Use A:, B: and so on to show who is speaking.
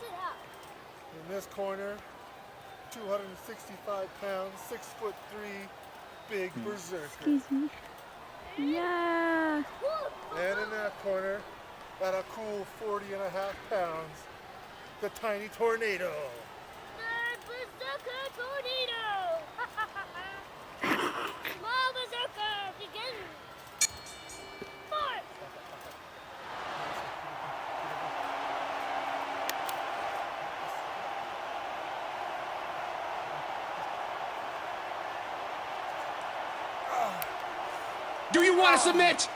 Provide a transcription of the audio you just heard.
A: In this corner, 265 pounds, 6'3", big berserker.
B: Excuse me. Yeah.
A: And in that corner, at a cool 40.5 pounds, the tiny tornado.
C: The berserker tornado! Small berserker, begin! 4!
D: Do you want to submit?